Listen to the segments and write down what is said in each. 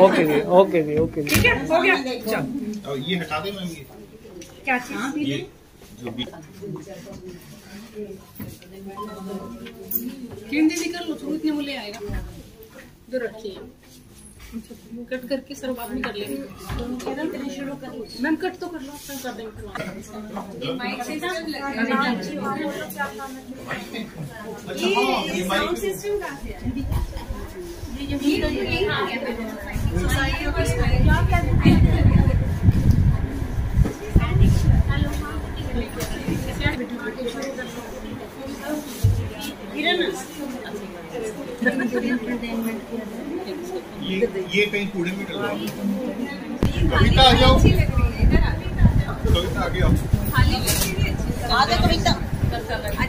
Okay जी, okay जी, okay जी। ठीक है, हो गया। चलो ये हटा दे मैम, ये क्या चीज? ये जो भी हिंदी निकल लो, तो इतने मुझे आएगा जो रखिए। कट करके सर बाद में कर लेंगे। शुरू कर लो मैम, कट तो कर लो, फिर कर देंगे। साउंड सिस्टम कहाँ से ये कहीं कूड़े में डलवा। कविता आ जाओ, कविता आगे आओ।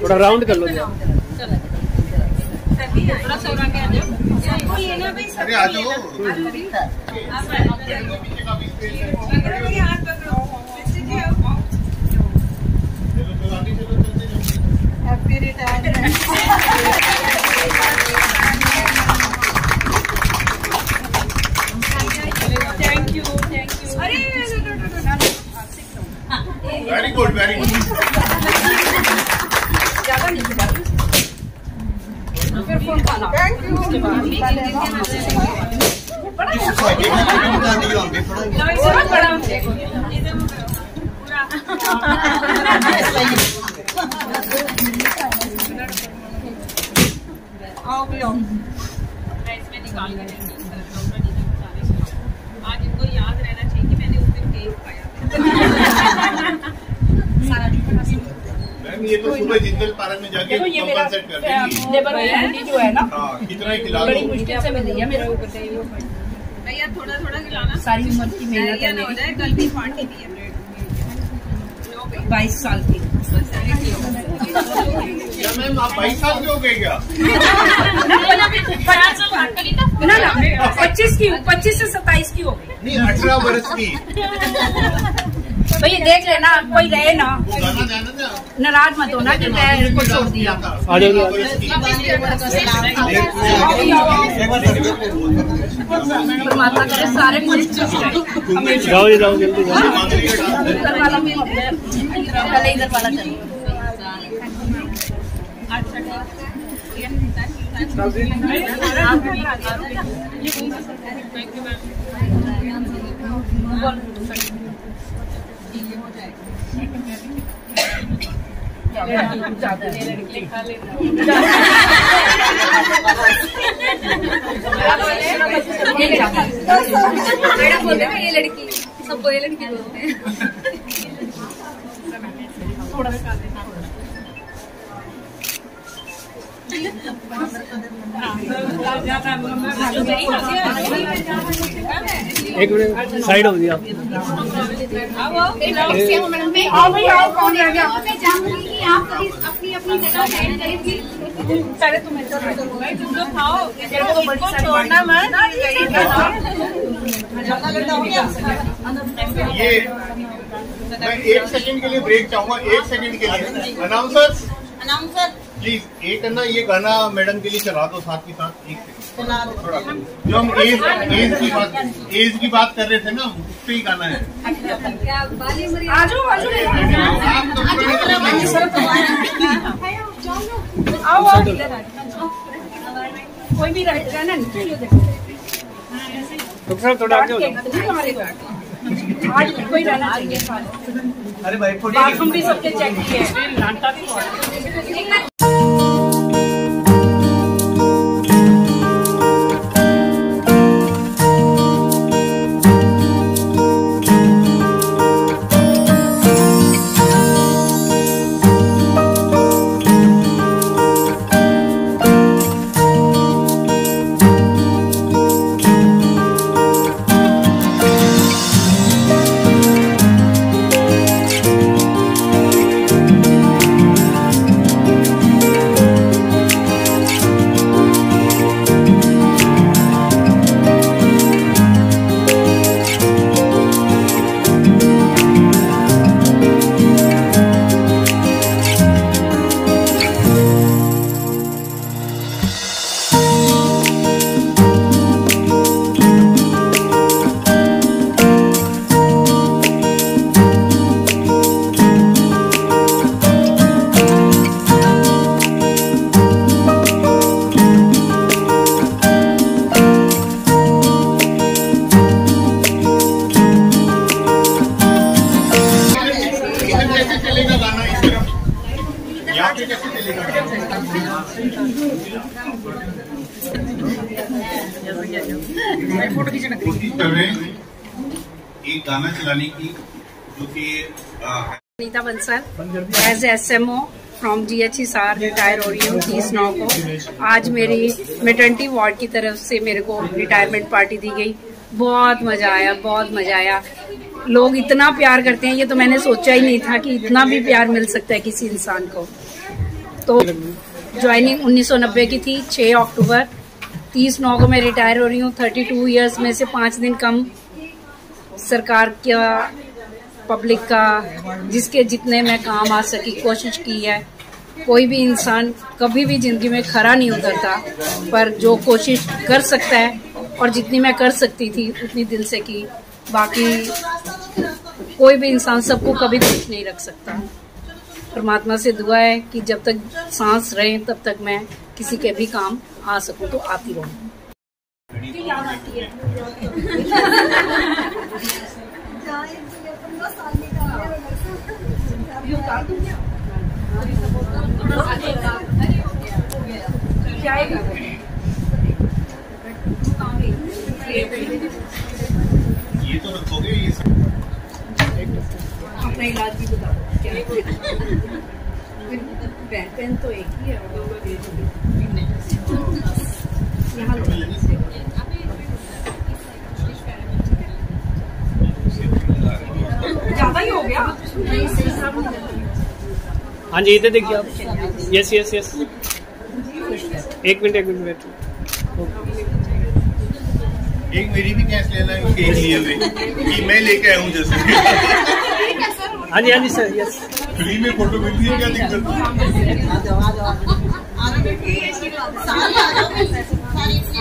थोड़ा राउंड कर लो। अरे आ जाओ। Happy retirement. Thank you, thank you. अरे वेरी गुड, वेरी गुड। ज्यादा नहीं फिर फोन खाना। Thank you. आओ भी आओ। इसमें निकाल कर आज इनको याद रहना चाहिए कि मैंने उस दिन केक खाया। मैम ये तो सुबह जिंदल पार्क में जाके कंपनसेट कर देंगी। लेबर आंटी जो है ना, कितना ही खिला बड़ी दो। मुश्किल से मिली है मेरे ऊपर। भैया थोड़ा थोड़ा खिलाना, सारी उम्र की मेहनत है मेरी। कल भी पार्टी दी है 22 साल की। क्या मैम आप 22 साल के हो गए क्या? ना 25 की, 25 से 27 की हो गई। नहीं 18 वर्ष की। भैया देख लेना, कोई रहे ना, वो गाना जाना था। नाराज मत होना कि मैं इनको छोड़ दिया। आ जाओ। परमात्मा करे सारे मरीज ठीक रहे। जाओ जी, जाओ जल्दी जाओ। इधर वाला भी पहले इधर वाला चलिए। अच्छा मैडम बोलते हैं ये लड़की, सबको ये लड़की बोलते हैं। थोड़ा सा एक मिनट साइड हो गया। कौन रह गया? अपनी अपनी जगह पहले तुम खाओ, छोड़ना मत। ये मैं 1 सेकंड के लिए ब्रेक चाहूंगा, 1 सेकंड के लिए। अनाउंसर प्लीज एक है ना, ये गाना मैडम के लिए चला दो साथ ही साथ। 1 सेकंड थोड़ा, जो हम एज की बात कर रहे थे ना, उस पे ही गाना है। आओ कोई भी रहेगा ना, डॉक्टर साहब थोड़ा आगे हो जाओ। आज कोई रहना चाहिए। अरे भाई बाथरूम भी सबके चेक किए हैं। कोशिश कर रहे हैं एक गाना चलाने की जो कि Anita Bansal as SMO from GH Hisar retire हो रही हूँ 30/9 को। आज मेरी मेटर्निटी वार्ड की तरफ से मेरे को रिटायरमेंट पार्टी दी गई। बहुत मजा आया, बहुत मजा आया। लोग इतना प्यार करते हैं, ये तो मैंने सोचा ही नहीं था कि इतना भी प्यार मिल सकता है किसी इंसान को। तो ज्वाइनिंग 1990 की थी, 6 अक्टूबर। 30/9 को मैं रिटायर हो रही हूँ। 32 इयर्स में से 5 दिन कम सरकार का, पब्लिक का, जिसके जितने मैं काम आ सकी कोशिश की है। कोई भी इंसान कभी भी जिंदगी में खरा नहीं उतरता, पर जो कोशिश कर सकता है और जितनी मैं कर सकती थी उतनी दिल से की। बाकी कोई भी इंसान सबको कभी खुश नहीं रख सकता। परमात्मा से दुआ है कि जब तक सांस रहे तब तक मैं किसी के भी काम आ सकूं तो आती रहूं। याद आती है ये तो रखोगे ये अपना इलाज भी बता पेन तो एक ही है। यहाँ ज्यादा ही हो गया। हाँ जी, इधर देखिए आप। यस यस यस, एक मिनट वेट। एक मेरी भी कैश लेना है उसके लिए हुए कि मैं लेके आया हूँ जैसे। हाँ जी सर, यस। फ्री में फोटो मिलती है, क्या दिक्कत है?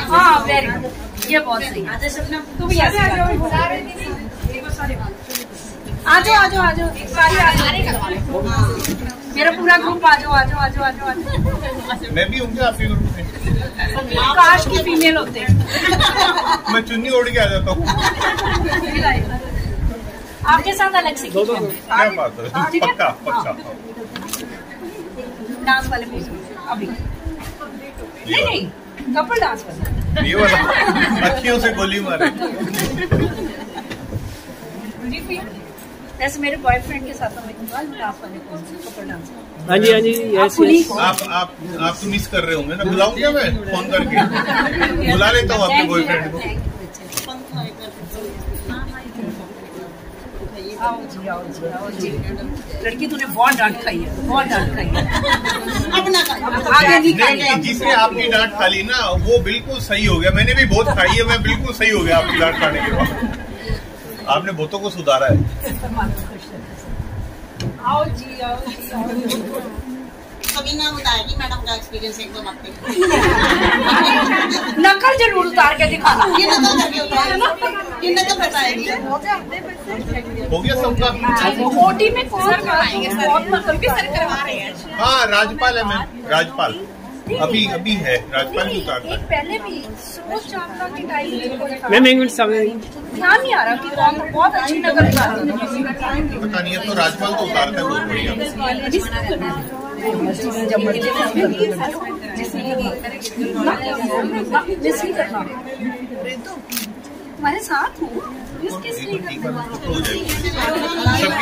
हाँ वेरी गुड, ये बहुत सही। तुम भी आ जाओ मेरा पूरा ग्रुप आ जाओ। मैं भी हूँ आपके ग्रुप में। काश की फीमेल होते। मैं चुन्नी ओढ़ के आ जाता हूँ। आपके साथ अलग से दो क्या बात है, पक्का। डांस वाले अभी नहीं कपल डांस वाला, ये वाला अखियों से गोली मारे। वैसे मेरे बॉयफ्रेंड के साथ डांस वाले कपल डांस। हाँ जी यस यस। आप तो मिस कर रहे होंगे ना, बुलाऊं क्या मैं फोन करके? बुला लेता हूँ आपके बॉयफ्रेंड को। आओ जी। लड़की तूने बहुत डांट खाई है, बहुत डांट खाई है। आगे नहीं, जिसने आपकी डांट खा ली ना वो बिल्कुल सही हो गया। मैंने भी बहुत खाई है, मैं बिल्कुल सही हो गया आपकी डांट खाने के बाद। आपने बहुतों को सुधारा है। आओ जी। कभी ना बताएगी मैडम का एक्सपीरियंस एक दो बातें। नकल जरूर उतार के दिखाना। ये नकल करके उतारेगी, ये नकल बताएगी। हो गया सबका। ओटी में कौन करवाएंगे सर? बहुत नकल भी सर करवा रहे हैं। हाँ राजपाल है मैम, राजपाल अभी है, राजपाल की उतारता है। पहले भी सरोज चावला की टाइम मैम एक मिनट सामने ध्यान नहीं आ रहा कि कौन बहुत अच्छी नकल उतारती है। पता नहीं है, तो राजपाल तो उतारता है बहुत बढ़िया। तुम्हारे साथ हूँ, सबकी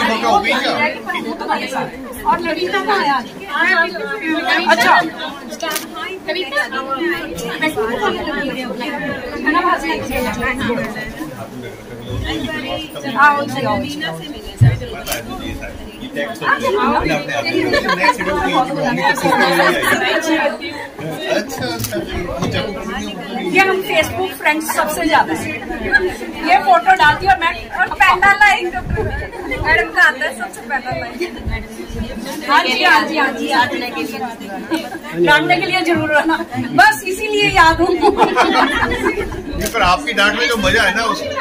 फोटो हो गई क्या? और लड़की कहाँ आया? अच्छा आओ जी। ये हम फेसबुक फ्रेंड्स सबसे ज्यादा ये फोटो डालती हूँ मैं, और पहला लाइक मैडम का आता है सबसे पहला लाइक। हाँ जी डांटने के लिए जरूर रहना, बस इसीलिए याद हूँ। पर आपकी डांट में जो मजा है ना उसमें।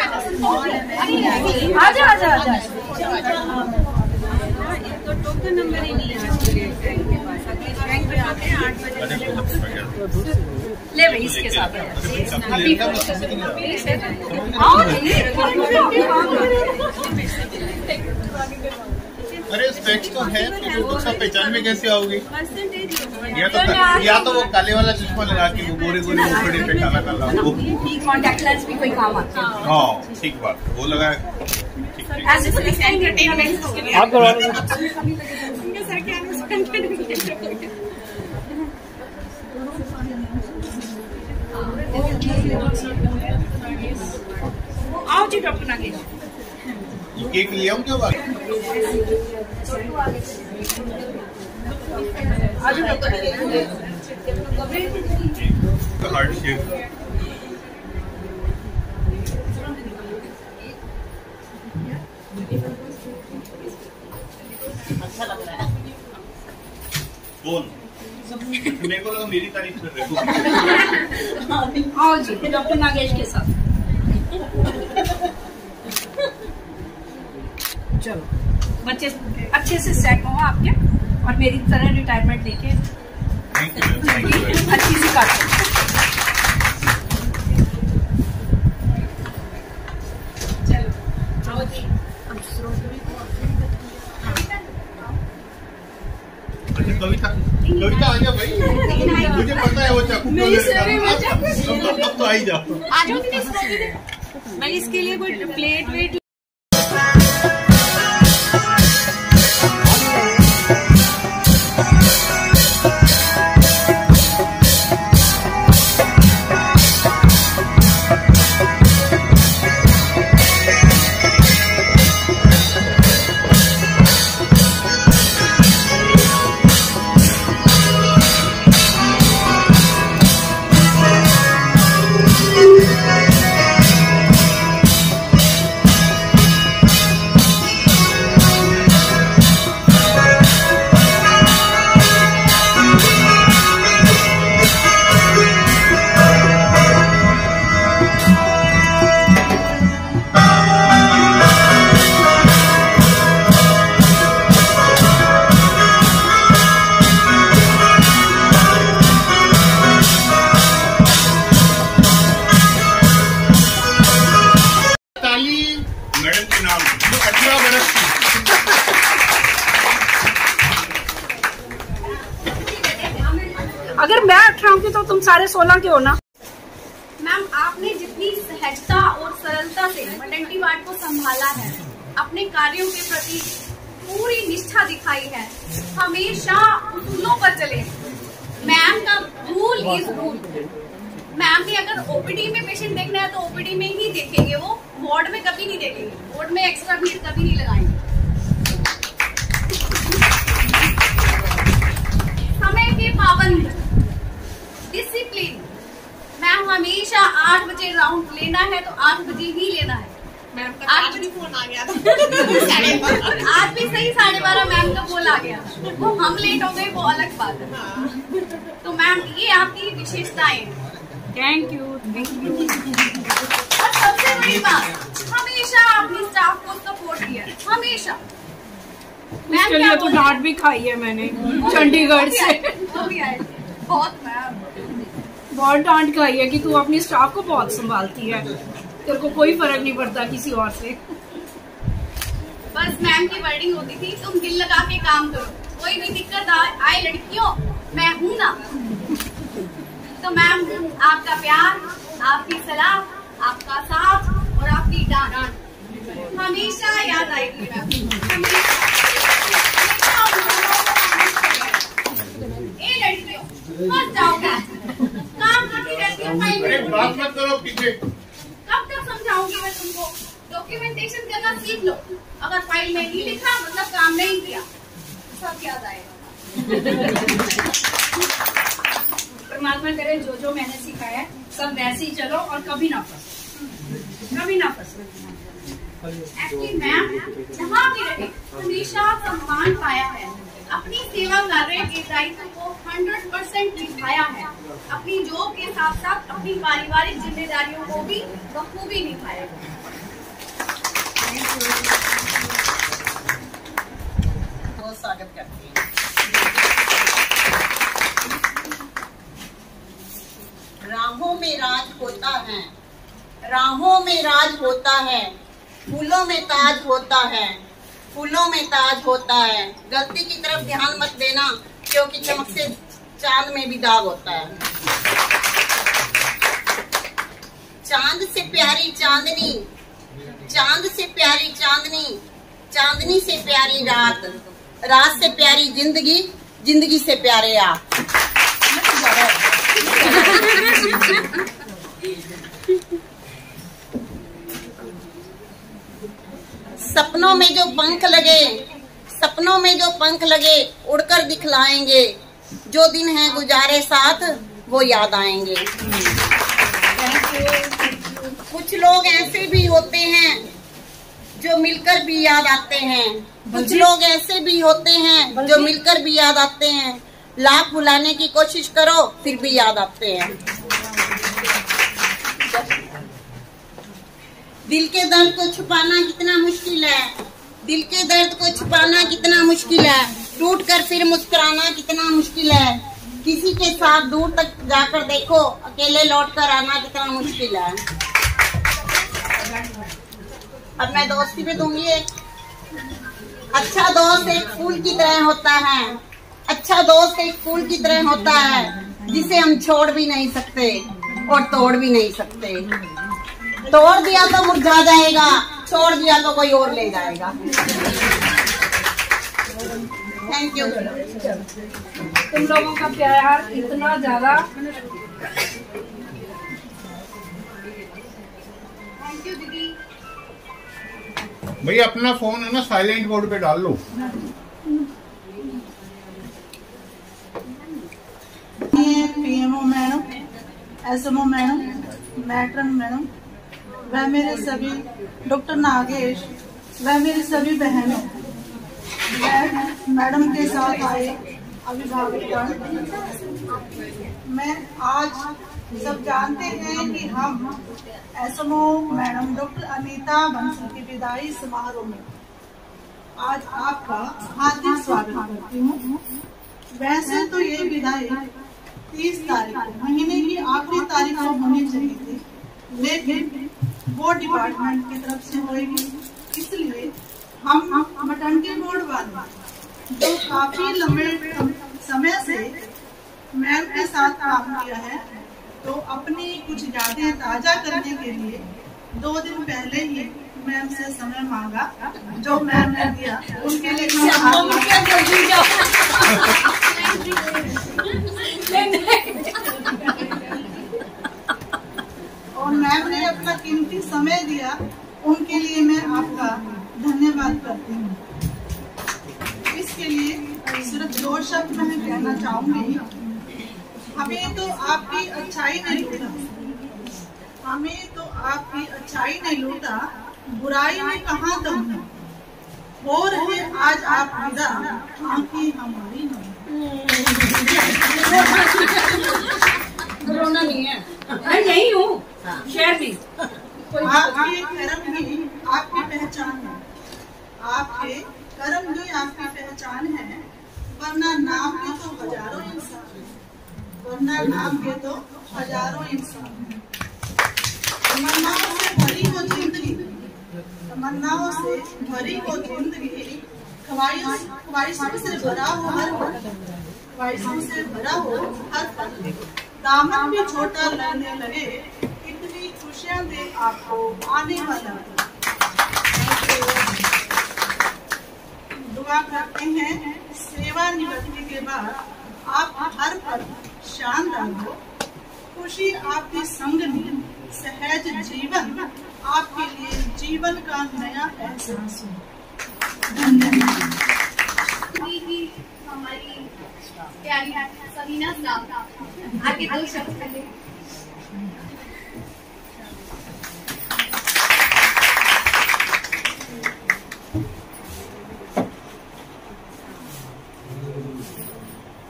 आजा टोकन नंबर ही नहीं ले भाई इसके साथ अरे स्पेक्स तो है, तो उसका पहचान में कैसे आओगे? या तो वो काले वाला चश्मा लगा के वो गोरे गोरे मुखड़े पे काला काला वो कॉन्टैक्ट लेंस भी कोई काम आता है। हाँ ठीक बात, वो लगा आप आओ जी डॉक्टर नागेश। केक ले आऊँ क्या बात? हार्ट शेप अच्छा लग रहा है। कौन? मेरे को लगा मेरी तारीफ कर रहे हो। आओ जी डॉक्टर नागेश के साथ। चलो बच्चे अच्छे से सेट हो आपके और मेरी तरह रिटायरमेंट लेके अच्छी सी काटो। चलो आओ जी। अच्छा कविता आ जा भाई, मुझे पता है वो चाकू अब तो आ ही जाओ। आ जाओ दीदी, मैं इसके लिए कोई प्लेट वेट मैडम के नाम 18 वर्ष की। अगर मैं 18 की तो तुम सारे 16 के हो ना। मैम आपने जितनी सहजता और सरलता से मैटरनिटी वार्ड को संभाला है, अपने कार्यों के प्रति पूरी निष्ठा दिखाई है, हमेशा उसूलों पर चले। मैम का रूल इज रूल। मैम ने अगर ओपीडी में पेशेंट देखना है तो ओपीडी में ही देखेंगे, वो वार्ड में कभी नहीं देखेंगे, वार्ड में एक्स्ट्रा भीड़ कभी नहीं लगाएंगे। समय के पाबंद, डिसिप्लिन। मैम हमेशा 8 बजे राउंड लेना है तो 8 बजे ही लेना है। मैम का आज भी फोन आ गया था आज भी सही 12:30 मैम का फोन आ गया, वो हम लेट हो गए वो अलग बात है। तो मैम ये आपकी विशेषताएं हैं। Thank you. और सबसे बड़ी बात, हमेशा अपनी स्टाफ को सपोर्ट किया, हमेशा। इसके लिए तो डांट भी खाई है मैंने चंडीगढ़ से। वो भी आए बहुत मैम, बहुत डांट खाई है कि तू अपनी स्टाफ को बहुत संभालती है, तेरे को कोई फर्क नहीं पड़ता किसी और से। बस मैम की वर्डिंग होती थी, तुम दिल लगा के काम करो, कोई भी दिक्कत आए लड़कियों मैं हूँ ना। तो मैम आपका प्यार, आपकी सलाह, आपका साथ और आपकी डांट हमेशा याद आएगी मैम। ए लड़कियों मत जाओ, काम करती रहती है फाइल में। बात मत करो पीछे। कब तक समझाऊंगी मैं तुमको, डॉक्यूमेंटेशन करना सीख लो। अगर फाइल में नहीं लिखा मतलब काम नहीं किया, सब याद आएगा। परमात्मा करे जो जो मैंने सिखाया है सब वैसे ही चलो और कभी ना फंसो, कभी ना फंसो। एक्चुअली मैम जहाँ भी रहे हमेशा सम्मान पाया है, अपनी सेवा कार्य के दायित्व को 100% निभाया है, अपनी जॉब के साथ साथ अपनी पारिवारिक जिम्मेदारियों को भी बखूबी निभाया। बहुत स्वागत करती हूँ। राहों में राज होता है, राहों में राज होता है, फूलों में ताज होता है, फूलों में ताज होता है। गलती की तरफ ध्यान मत देना, क्योंकि चमक से चांद में भी दाग होता है। चांद से प्यारी चांदनी, चांद से प्यारी चांदनी, चांदनी से प्यारी रात, रात से प्यारी जिंदगी, जिंदगी से प्यारे आप। सपनों में जो पंख लगे, सपनों में जो पंख लगे, उड़कर दिखलाएंगे। जो दिन है गुजारे साथ वो याद आएंगे। कुछ लोग ऐसे भी होते हैं जो मिलकर भी याद आते हैं। कुछ लोग ऐसे भी होते हैं जो मिलकर भी याद आते हैं। लाख भुलाने की कोशिश करो फिर भी याद आते हैं। दिल के दर्द को छुपाना कितना मुश्किल है, दिल के दर्द को छुपाना कितना मुश्किल है। टूट कर फिर मुस्कुराना कितना मुश्किल है। किसी के साथ दूर तक जाकर देखो, अकेले लौट कर आना कितना मुश्किल है। अब मैं दोस्ती पे दूंगी एक। अच्छा दोस्त एक फूल की तरह होता है, अच्छा दोस्त एक फूल की तरह होता है, जिसे हम छोड़ भी नहीं सकते और तोड़ भी नहीं सकते। तोड़ दिया तो मुरझा जाएगा, छोड़ दिया तो कोई और ले जाएगा। Thank you. तुम लोगों का प्यार इतना ज्यादा। थैंक यू दीदी। भैया अपना फोन है ना साइलेंट मोड पे डाल लो। PMO madam, SMO madam, matron madam, वह मेरे सभी डॉक्टर नागेश, वह मेरी सभी बहनों, मैडम के साथ आए अभिभावक। मैं आज सब जानते हैं कि हम SMO madam doctor Anita Bansal की विदाई समारोह में आज आपका हार्दिक स्वागत करती हूँ। वैसे तो ये विदाई 30 तारीख महीने की आखिरी तारीख को होनी चाहिए थी, लेकिन वो डिपार्टमेंट की तरफ से होगी, इसलिए हम मैटरनिटी बोर्ड वाले जो काफी लंबे समय से मैम के साथ काम किया है, तो अपनी कुछ यादें ताजा करने के लिए 2 दिन पहले ही मैम से समय मांगा, जो मैम ने दिया। उनके लिए और मैम ने अपना कीमती समय दिया, उनके लिए मैं आपका धन्यवाद करती हूँ। इसके लिए सिर्फ 2 शब्द मैं कहना चाहूंगी। हमें तो आपकी अच्छाई नहीं लूटा, हमें तो आपकी अच्छाई नहीं लूटा, बुराई में कहाँ दम है। हो रहे आज आप विदा, आंखें हमारी कोरोना नहीं है, नहीं हूँ शेयर भी। आपके कर्म ही आपकी पहचान है, आपके कर्म ही आपकी पहचान है। वरना नाम के तो हजारों इंसान, वरना नाम के तो हजारों इंसान। तमन्नाओं से भरी हो जिंदगी, तमन्नाओं से भरी हो जिंदगी, ख्वाहिशों से भरा हो हर पल, ख्वाहिशों से भरा हो हर पल। दामन भी छोटा लगने लगे, इतनी खुशियां दे आपको आने वाला। दुआ करते हैं सेवा निवृत्ति के बाद आप हर पल शानदार हो, खुशी आपके संग में सहज जीवन आपके लिए जीवन का नया एहसास हो। धन्यवाद। हमारी प्यारी समीना साहब आगे 2 शब्द पहले।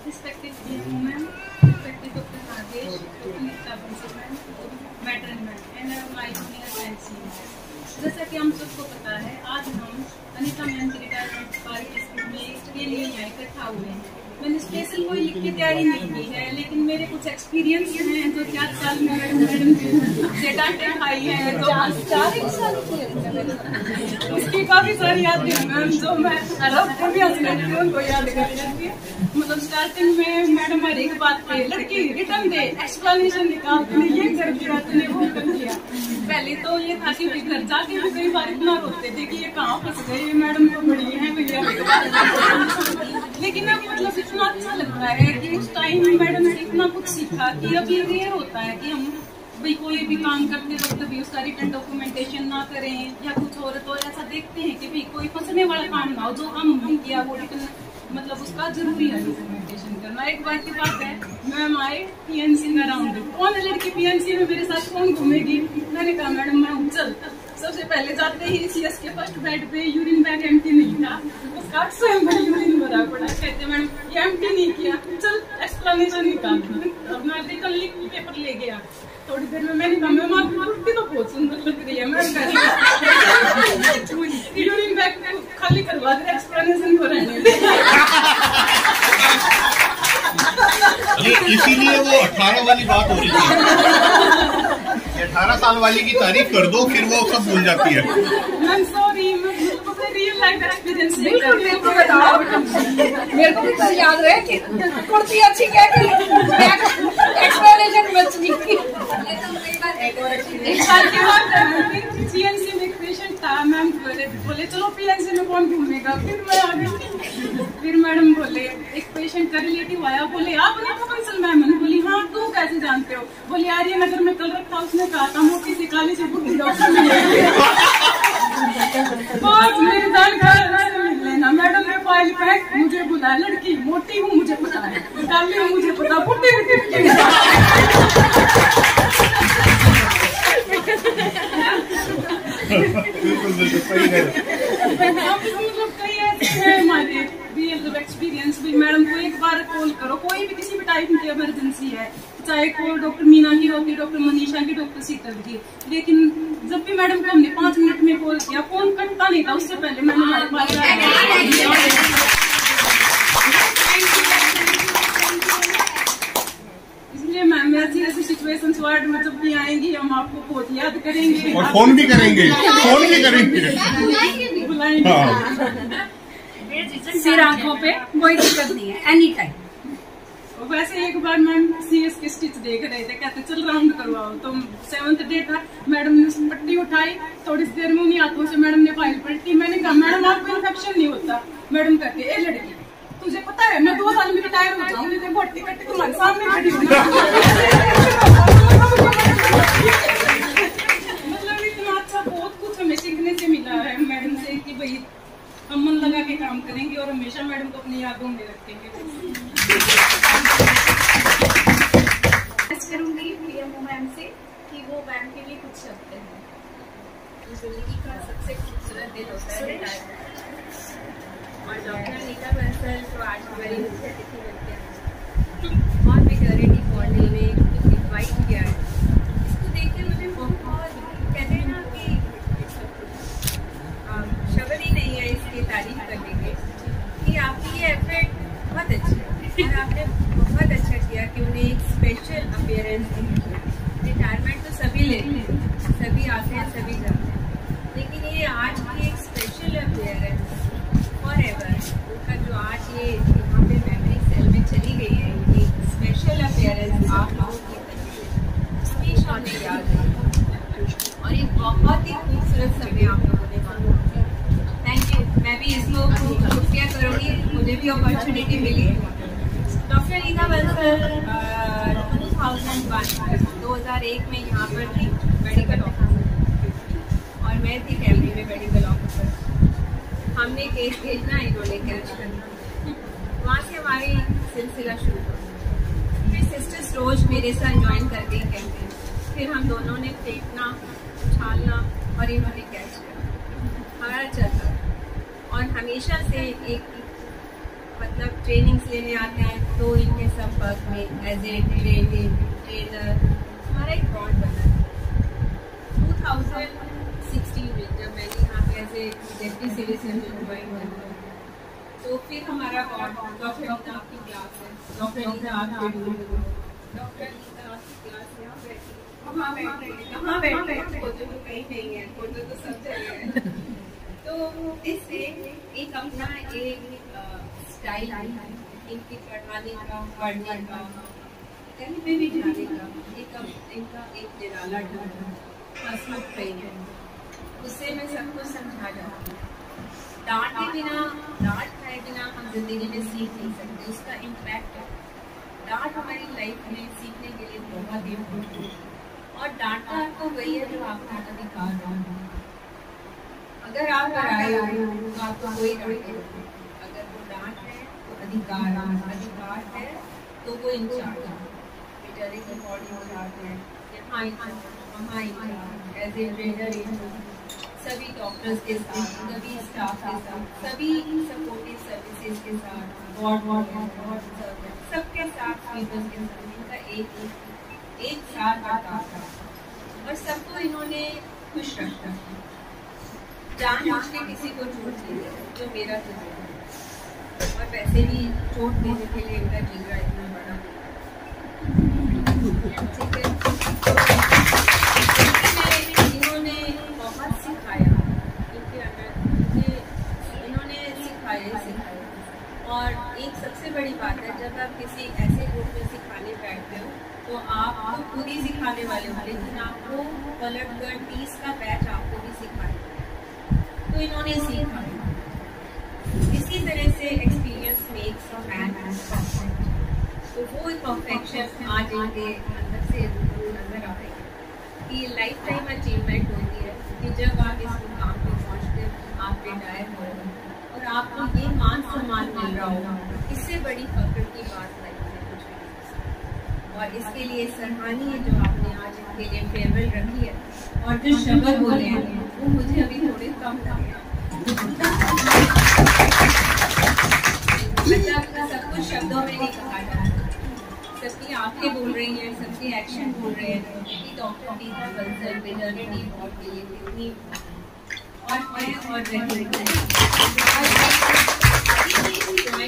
Respected women, respected Dr. Nagesh, Anita Bansal ma'am, Matron ma'am, and my junior science team। जैसा कि हम सबको पता है, आज हम अनीता मैम की रिटायरमेंट पार्टी में के लिए यहाँ इकट्ठा हुए हैं। मैंने स्पेशल कोई लिख के तैयारी नहीं की है, लेकिन मेरे कुछ एक्सपीरियंस हैं जो 4 साल में मैडम से डांटे खाई है, तो 4 साल उसकी काफी सारी यादें हैं मैम, जो मैं हर हफ्ते भी हंसती हूँ उनको याद कर लेती है। मतलब स्टार्टिंग में मैडम हर एक बात पे लड़की रिटर्न दे, एक्सप्लेनेशन निकाल, तूने ये कर दिया, तूने वो कर दिया। पहले तो ये था कि घर जाके भी कई बार इतना रोते थे कि ये कहाँ फंस गई, मैडम तो बड़ी है भैया। लेकिन अब मतलब इतना अच्छा लगता है कि उस टाइम मैडम ने इतना कुछ सीखा कि अब ये रेयर होता है कि हम भाई कोई भी काम करते वक्त भी उसका रिटर्न डॉक्यूमेंटेशन ना करें या कुछ और, तो ऐसा देखते हैं कि भाई कोई फंसने वाला काम ना हो, जो काम नहीं किया वो रिटर्न मतलब उसका जरूरी है डॉक्यूमेंटेशन करना। एक बार की बात है, मैम आए पीएनसी का राउंड, कौन है लड़की पीएनसी में मेरे साथ कौन घूमेगी? मैंने कहा मैडम मैं हूँ, चल। सबसे पहले जाते ही सीएस के फर्स्ट बेड पे यूरिन बैग एम्प्टी नहीं था, उसका स्वयं में यूरिन भरा पड़ा। कहते मैडम ये एम्प्टी नहीं किया, चल एक्सप्लेनेशन निकाल। अपना रिटर्न लिख पेपर ले गया। थोड़ी देर में मैंने कहा मैम आपकी रुट्टी तो बहुत सुंदर लग रही है, मैम यूरिन बैग खाली करवा दे, एक्सप्लेनेशन को रहने दे। इसीलिए वो 18 वाली बात हो रही थी, 18 साल वाली की तारीफ कर दो फिर वो सब भूल जाती है। मैम सॉरी, मैं रियल लाइफ एक्सपीरियंस मेरे को भी याद रहे कि कुर्सी अच्छी क्या की एक्सप्लेनेशन बच गई। एक साल के बाद सीएनसी में एक पेशेंट था, मैम बोले चलो पीएनसी में कौन घूमेगा, फिर मैं आ गई। फिर मैडम बोले एक पेशेंट का रिलेटिव आया, बोले आपने तो कंसल मैम, बोली हाँ तू कैसे जानते हो? बोले यार ये नगर में कल रखा, उसने कहा था मोटी सी काली सी बुढ़ी डॉक्टर बहुत मेरी जानकार मिल लेना। मैडम ने फाइल पैक, मुझे बुलाया, लड़की मोटी हूँ मुझे पता है, काली हूँ मुझे पता, बुढ़ी मतलब कई ऐसे हैं हमारे रियल एक्सपीरियंस भी। मैडम को एक बार कॉल करो, कोई भी किसी भी टाइप की इमरजेंसी है, चाहे कोई डॉक्टर मीना की होती, डॉक्टर मनीषा की, डॉक्टर शीतल की, लेकिन जब भी मैडम को हमने 5 मिनट में कॉल किया, फोन कटता नहीं था, उससे पहले मैंने हमारे पास इसलिए मैम ऐसी सिचुएशंस वार्ड में जब भी आएंगी हम आपको बहुत याद करेंगे और फोन भी करेंगे, फोन भी करेंगे, बुलाएंगे सिर आंखों पे, कोई दिक्कत नहीं है, एनी टाइम। वैसे एक बार मैम सीएस के स्टिच देख रहे थे, कहते चल राउंड करवाओ, तो 7th डे था, मैडम ने पट्टी उठाई, थोड़ी देर में उन्हीं हाथों से मैडम ने फाइल पलटी। मैंने कहा मैडम आपको इन्फेक्शन नहीं होता? मैडम कहते ए लड़की तुझे पता है मैं 2 साल में रिटायर हो जाऊंगी, भर्ती करके तुम्हारे सामने खड़ी हूँ। मतलब इतना अच्छा बहुत कुछ हमें सीखने से मिला है मैडम से कि भाई हम मन लगा के काम करेंगे और हमेशा मैडम को अपनी यादों में रखेंगे। करूंगी पीएमओ मैम से कि वो मैम के लिए कुछ शब्द हैं। जिंदगी का सबसे खूबसूरत दिन होता है रिटायरमेंट, और डॉक्टर अनीता बंसल तो आज हमारी मुख्य अतिथि बनते हैं और मेटर्निटी वार्ड में इन्वाइट किया है। इसको देख के मुझे बहुत कहते हैं ना कि शब्द ही नहीं है इसकी तारीफ करने के कि आपकी ये एफर्ट बहुत अच्छी है और आपने बहुत अच्छा किया कि उन्हें एक स्पेशल अपीयरेंस दी। रिटायरमेंट तो सभी लेते हैं, सभी आते हैं, सभी जाते हैं, लेकिन ये आज की एक स्पेशल अपीयरेंस फॉर एवर, उनका जो आज ये यहाँ पे मेमोरी सेल में चली गई है, ये स्पेशल अपीयरेंस आप लोगों की हमेशा हमें याद है और एक बहुत ही खूबसूरत समय आप लोगों ने माना। Thank you. मैं भी इसको शुक्रिया करूँगी, मुझे भी अपॉर्चुनिटी मिली। डॉक्टर अनीता बंसल 2001 में यहाँ पर थी मेडिकल ऑफिसर और मैं थी कैमरी में मेडिकल ऑफिसर। हमने केस भेजना, इन्होंने कैच करना, वहाँ से हमारी सिलसिला शुरू हुआ। फिर सिस्टर्स रोज मेरे साथ ज्वाइन कर गई कैमरे, फिर हम दोनों ने फेंकना, उछालना और इन्होंने कैच करना, हमारा चलता। और हमेशा से एक मतलब ट्रेनिंग्स लेने आते हैं तो इनके संपर्क में एज ए ट्रेनर हमारा एक बॉन्ड बना है। 2016 में जब मैंने यहाँ पे as a deputy civil surgeon join किया तो फिर हमारा डॉक्टर नीता आपकी क्लास है, डॉक्टर नीता आपकी क्लास यहाँ बैठी, कहाँ बैठे हैं, फोटो तो कहीं नहीं है, फोटो तो सब जगह है। तो इससे एक अपना एक स्टाइल इनकी पढ़ाने का, पढ़ने का, कहीं पे भी जाने का, इनका एक निराला ढंग है, उससे मैं सबको समझा जाती हूँ। डांट के बिना, डांट खाए बिना हम जिंदगी में सीख नहीं सकते, उसका इम्पैक्ट है। डांट हमारी लाइफ में सीखने के लिए बहुत इम्पोर्टेंट है, और डांटना आपको वही है जो आपका अधिकार है। अगर आप पराए हो तो आपको कोई डांटे, अगर वो डांट है तो अधिकार है तो वो इंचार्ज है, बेचारे की बॉडी इंचार्ज है, यहाँ वहाँ इंचार्ज, एज ए ट्रेनर सभी डॉक्टर्स के साथ, सभी स्टाफ के साथ, सभी सपोर्टिव सर्विसेज के साथ, वार्ड सबके साथ, स्वीपर्स के साथ इनका एक साथ आता था, और सबको इन्होंने खुश रखा, जानबूझ के किसी को चोट नहीं दी, जो मेरा तजुर्बा है। और वैसे भी चोट देने के लिए इनका जिगरा इतना बड़ा, ठीक है। इन्होंने बहुत सिखाया, इनके अंदर इन्होंने सिखाया। और एक सबसे बड़ी बात है, जब आप किसी ऐसे ग्रुप में सिखाने बैठते हो तो आप तो खुद ही सिखाने वाले हो, लेकिन आपको पलट कर 30 का बैच आपको भी सिखाएगा, तो इन्होंने सीखा। इसी तरह से experience makes a man perfect, तो वो परफेक्शन आज इनके अंदर से नजर आ रही है कि लाइफ टाइम अचीवमेंट होती है कि जब आप इस मुकाम पे पहुंचते हो, आप रिटायर हो रहे हो और आपको ये मान सम्मान मिल रहा हो, इससे बड़ी फख्र की बात लाइफ में कुछ नहीं। और इसके लिए सराहनीय जो आपने आज इनके लिए फेयरवेल रखी है, और जो शब्द बोले हैं वो मुझे अभी थोड़े कम लगे, मतलब सब कुछ शब्दों में नहीं कहा जा सकता, सबकी आंखें बोल रही हैं, सबके एक्शन बोल रहे हैं कि doctor Neeta Bansal maternity ward के लिए कितनी, और मैं और ज्वाइन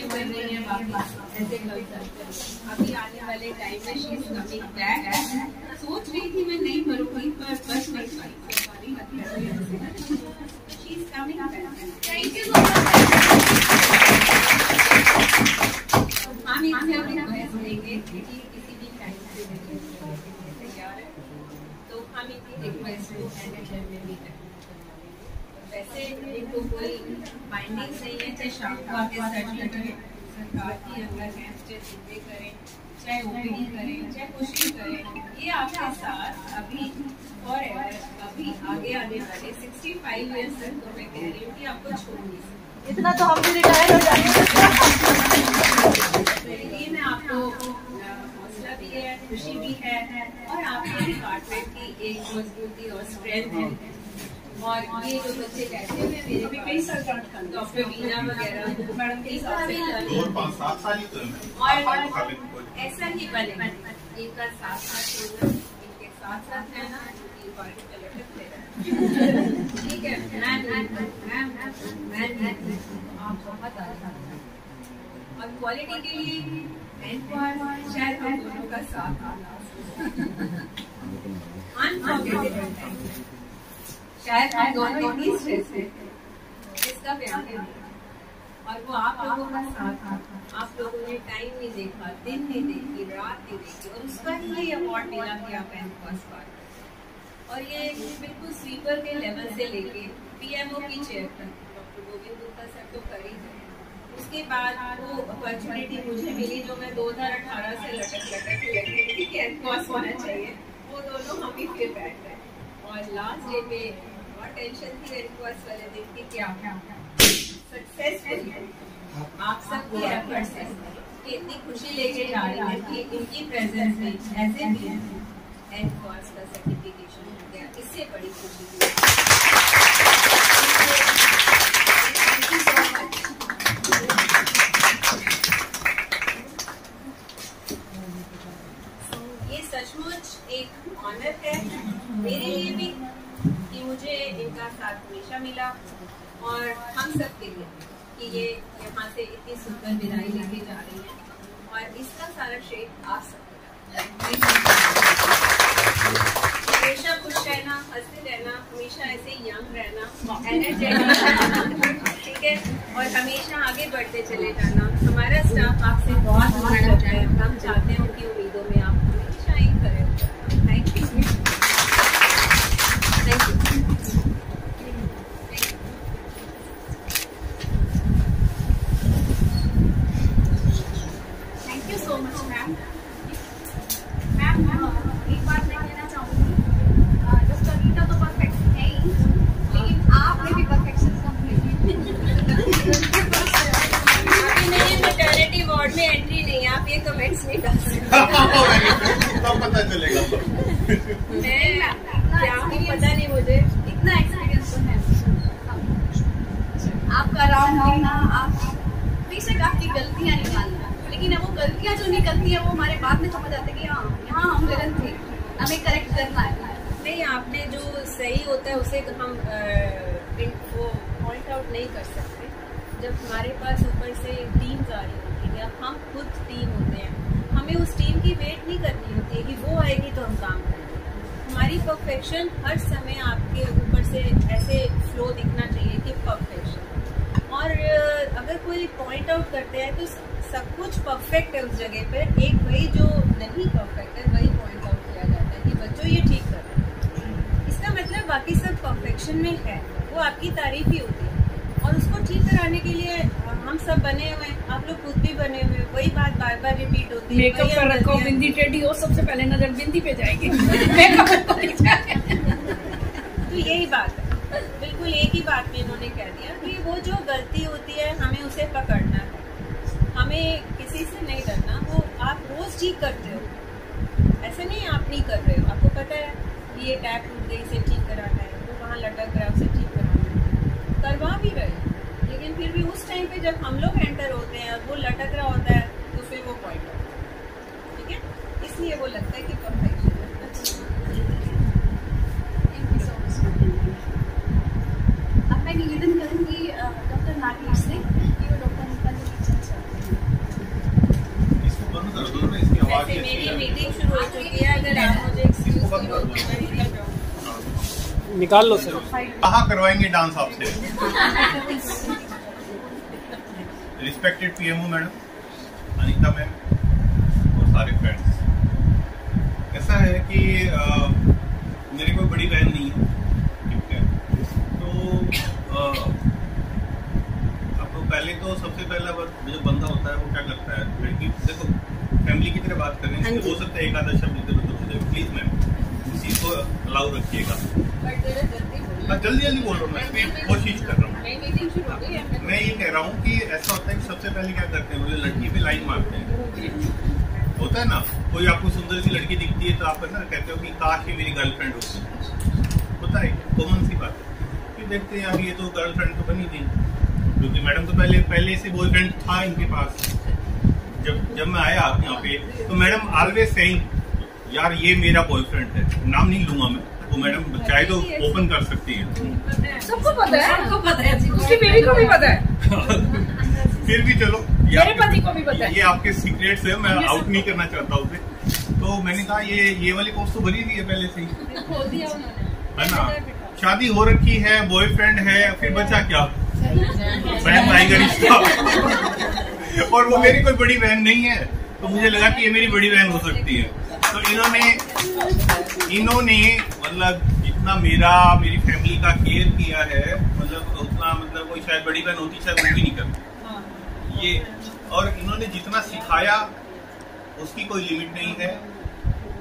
कर रही हैं वापस ऐसे कंसल्टेंट। अभी आने वाले टाइम में शी इज कमिंग बैक, सोच रही थी मैं नहीं करूँगी पर बस नहीं पाई, she is coming back. Thank you so much. हम इनसे रिक्वेस्ट करेंगे कि किसी भी टाइम से तैयार है तो हम इनकी रिक्वेस्ट को मैनेजर में भी करें। वैसे इनको कोई बाइंडिंग्स नहीं है, चाहे शाम को आके सर्जरी करें, सरकार की अंदर है, चाहे जिंदे करें, चाहे ओपीडी करें, चाहे कुछ भी करें, ये आपके साथ अभी और अभी आगे आने वाले 65 ईयर्स तक तो मैं कह रही हूँ कि आपको छोड़ नहीं सकती। इतना तो हम भी रिटायर हो जाएंगे। ये मैं आपको हौसला भी है, खुशी भी है, और आपके डिपार्टमेंट की एक मजबूती और स्ट्रेंथ है। और ये जो बच्चे बैठे हुए मेरे भी कई साल डॉक्टर बीना वगैरह मैडम के साथ भी और ऐसा ही बने, इनका साथ छोड़ना, इनके साथ रहना, ठीक है। आप बहुत और क्वालिटी के लिए शायद हम दोनों का साथ शायद हम दोनों इतनी स्ट्रेस है, इसका बयान है, और वो आप लोगों का साथ, आप लोगों ने टाइम नहीं देखा, दिन नहीं देखी, रात नहीं देखी, और उसका ही ये अवार्ड मिला कि आप एनकॉस पार। और ये बिल्कुल स्वीपर के लेवल से लेके पीएमओ की चेयर तक डॉक्टर गोविंद गुप्ता सर तो कर ही गए। उसके बाद वो अपॉर्चुनिटी मुझे मिली जो मैं 2018 से लटक लगी कि एनकॉस होना चाहिए, वो दोनों हम ही फिर बैठ गए। और लास्ट डे पे बहुत टेंशन थी एनकॉस वाले दिन की, क्या सक्सेसफुल आप सबकी एफर्ट्स से इतनी खुशी लेके जा रही है कि इनकी प्रेजेंस में ऐसे भी एनकॉस का सर्टिफिकेशन हो गया, इससे बड़ी खुशी थी। ये सचमुच एक ऑनर है मेरे लिए भी कि मुझे इनका साथ हमेशा मिला, और हम सब के लिए कि ये यहाँ से इतनी सुंदर विदाई लेके जा रही है, और इसका सारा श्रेय आप सबको। हमेशा खुश रहना, हंसते रहना, हमेशा ऐसे यंग रहना, एनर्जेटिक, ठीक है, और हमेशा आगे बढ़ते चले जाना। हमारा स्टाफ आपसे बहुत उम्मीद करता है, हम चाहते हैं उनकी उम्मीदों में आप हमेशा ही खड़े हो। Thank you, thank you, thank you so much ma'am. Ma'am एक बात मैं कहना चाहूँगी, डॉक्टर अनीता तो परफेक्ट है ही, लेकिन आपने भी परफेक्शन मैटरनिटी वार्ड में एंट्री नहीं, आप ये कमेंट्स नहीं कर सकते। तब पता चलेगा। मैं क्या हूँ पता नहीं मुझे, इतना एक्सपीरियंस तो है आपका राउंड लेना, आप बेशक आपकी गलतियाँ निकालना, लेकिन अब वो गलतियाँ जो निकलती है वो हमारे बाद में समझ आते कि हाँ यहाँ हम गलत थे, हमें करेक्ट करना है। नहीं, आपने जो सही होता है उसे हम वो पॉइंट आउट नहीं कर सकते। जब हमारे पास ऊपर से टीम्स आ रही होती है, हम खुद टीम होते हैं, हमें उस टीम की वेट नहीं करनी होती है कि वो आएगी तो हम काम करेंगे। हमारी परफेक्शन हर समय आपके ऊपर से ऐसे फ्लो दिखना चाहिए कि परफेक्शन। और अगर कोई पॉइंट आउट करते हैं तो सब कुछ परफेक्ट है उस जगह पर, एक वही जो नहीं परफेक्ट है वही पॉइंट आउट किया जाता है कि बच्चों ये ठीक कर रहे हैं। इसका मतलब बाकी सब परफेक्शन में है, वो आपकी तारीफ ही होती है। और उसको ठीक कराने के लिए हम सब बने हुए हैं, आप लोग खुद भी बने हुए हैं, वही बात बार बार रिपीट होती है। मेकअप कर रखो, बिंदी टेढ़ी हो, सबसे पहले नजर बिंदी पे जाएगी। मेकअप को नहीं जाएगा। तो यही बात है, बिल्कुल एक ही बात में इन्होंने कह दिया कि वो जो गलती होती है हमें उसे पकड़ना है, हमें किसी से नहीं डरना। वो आप रोज ठीक करते हो, ऐसे नहीं आप नहीं कर रहे हो, आपको पता है ये टैप टूट गई, इसे ठीक कराना है, वो वहाँ लटक रहा है उसे ठीक कराना है, करवा भी रहे। लेकिन फिर भी उस टाइम पे जब हम लोग एंटर होते हैं और वो लटक रहा होता है तो फिर वो पॉइंट होता है, ठीक है, इसलिए वो लगता है कि परफेक्शन है। Thank you so much. अब मैं निवेदन करूंगी डॉक्टर नागेश से कि वो डॉक्टर अनीता के पीछे इसको बंद कर दो ना, इसकी आवाज वैसे मेरी मीटिंग शुरू हो चुकी है, अगर आप मुझे एक्सक्यूज करो तो मैं निकल जाऊँ। निकाल लो सर। कहाँ करवाएंगे डांस आपसे? Respected PMO madam, Anita ma'am और सारे फ्रेंड्स, ऐसा है कि मेरी कोई बड़ी बहन नहीं है, ठीक है, तो आपको पहले तो सबसे पहला जो बंदा होता है वो क्या करता है, लड़की देखो फैमिली की तरह बात करें, हो सकता है एक आधा शब्द इधर उधर, प्लीज मैम इसी को अलाउ रखिएगा। जल्दी जल्दी बोल रहा हूँ, मैं कोशिश कर रहा हूँ। मैं ये कह रहा हूँ कि ऐसा होता है कि सबसे पहले क्या करते हैं, मुझे लड़की पे लाइन मारते हैं, होता है ना, कोई आपको सुंदर सी लड़की दिखती है तो आप ना कहते हो कि काश ये मेरी गर्लफ्रेंड होती, होता है, कॉमन सी बात है। फिर देखते हैं यार ये तो गर्लफ्रेंड तो बनी नहीं, क्योंकि मैडम तो पहले से बॉयफ्रेंड था इनके पास। जब मैं आया यहाँ पे तो मैडम ऑलवेज सेइंग यार ये मेरा बॉयफ्रेंड है, नाम नहीं लूंगा मैं, तो मैडम चाहे तो ओपन कर सकती है। सबको पता है, सबको पता है, उसकी बेबी को भी पता है। फिर भी चलो, मेरे पति को भी पता है। ये आपके सीक्रेट्स है, मैं आउट नहीं करना चाहता उसे। तो मैंने कहा ये वाली पोस्ट तो भरी हुई है पहले से ही, खोल दिया उन्होंने, है ना, शादी हो रखी है, बॉयफ्रेंड है, फिर बचा क्या, बहन भाई का रिश्ता। और वो मेरी कोई बड़ी बहन नहीं है, तो मुझे लगा कि ये मेरी बड़ी बहन हो सकती है। तो इन्होंने मतलब जितना मेरी फैमिली का केयर किया है, मतलब उतना मतलब कोई शायद बड़ी बहन होती शायद वो भी नहीं करती ये। और इन्होंने जितना सिखाया उसकी कोई लिमिट नहीं है।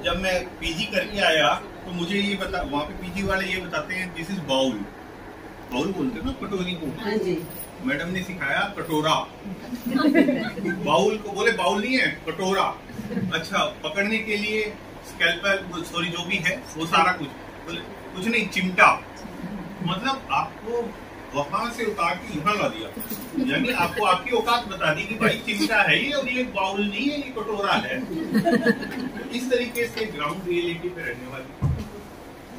जब मैं पीजी करके आया तो मुझे ये बता, वहाँ पे पीजी वाले ये बताते हैं दिस इज बाउल, बाउल बोलते हैं ना कटोरी को, मैडम ने सिखाया कटोरा। बाउल को बोले बाउल नहीं है कटोरा, अच्छा पकड़ने के लिए स्कैल्पेल सॉरी जो भी है वो सारा कुछ नहीं, चिमटा, मतलब आपको वहां से उतार के यहाँ ला दिया, यानी आपको आपकी औकात बता दी कि भाई चिमटा है ये और ये बाउल नहीं है, ये कटोरा है। इस तरीके से ग्राउंड रियलिटी पे रहने वाली।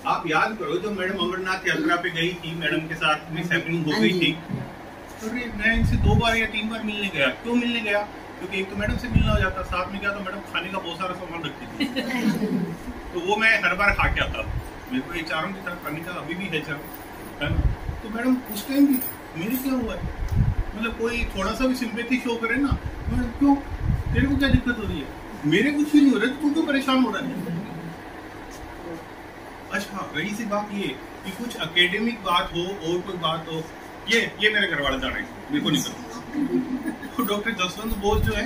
आप याद करो जब मैडम अमरनाथ यात्रा पे गई थी, मैडम के साथ मिस हैपनिंग हो गई थी, अरे मैं इनसे 2 बार या 3 बार मिलने गया। क्यों मिलने गया? क्योंकि एक तो मैडम से मिलना हो जाता, साथ में क्या तो मैडम खाने का बहुत सारा सामान रखती थी तो वो मैं हर बार खा के आता। मेरे को ये चारों के साथ खाने का अभी भी है चारों, है ना। तो मैडम उस टाइम भी मेरे क्या हुआ है, मतलब कोई थोड़ा सा भी सिंपैथी शो करे ना, मैडम क्यों, तेरे को क्या दिक्कत हो रही है? मेरे कुछ भी नहीं हो रहा है, तू क्यों परेशान हो रहा है? अच्छा, रही सी बात ये कि कुछ एकेडमिक बात हो और कोई बात हो, ये मेरे घर वाले जाने मेरे को नहीं पता। तो डॉक्टर जसवंत बोस जो है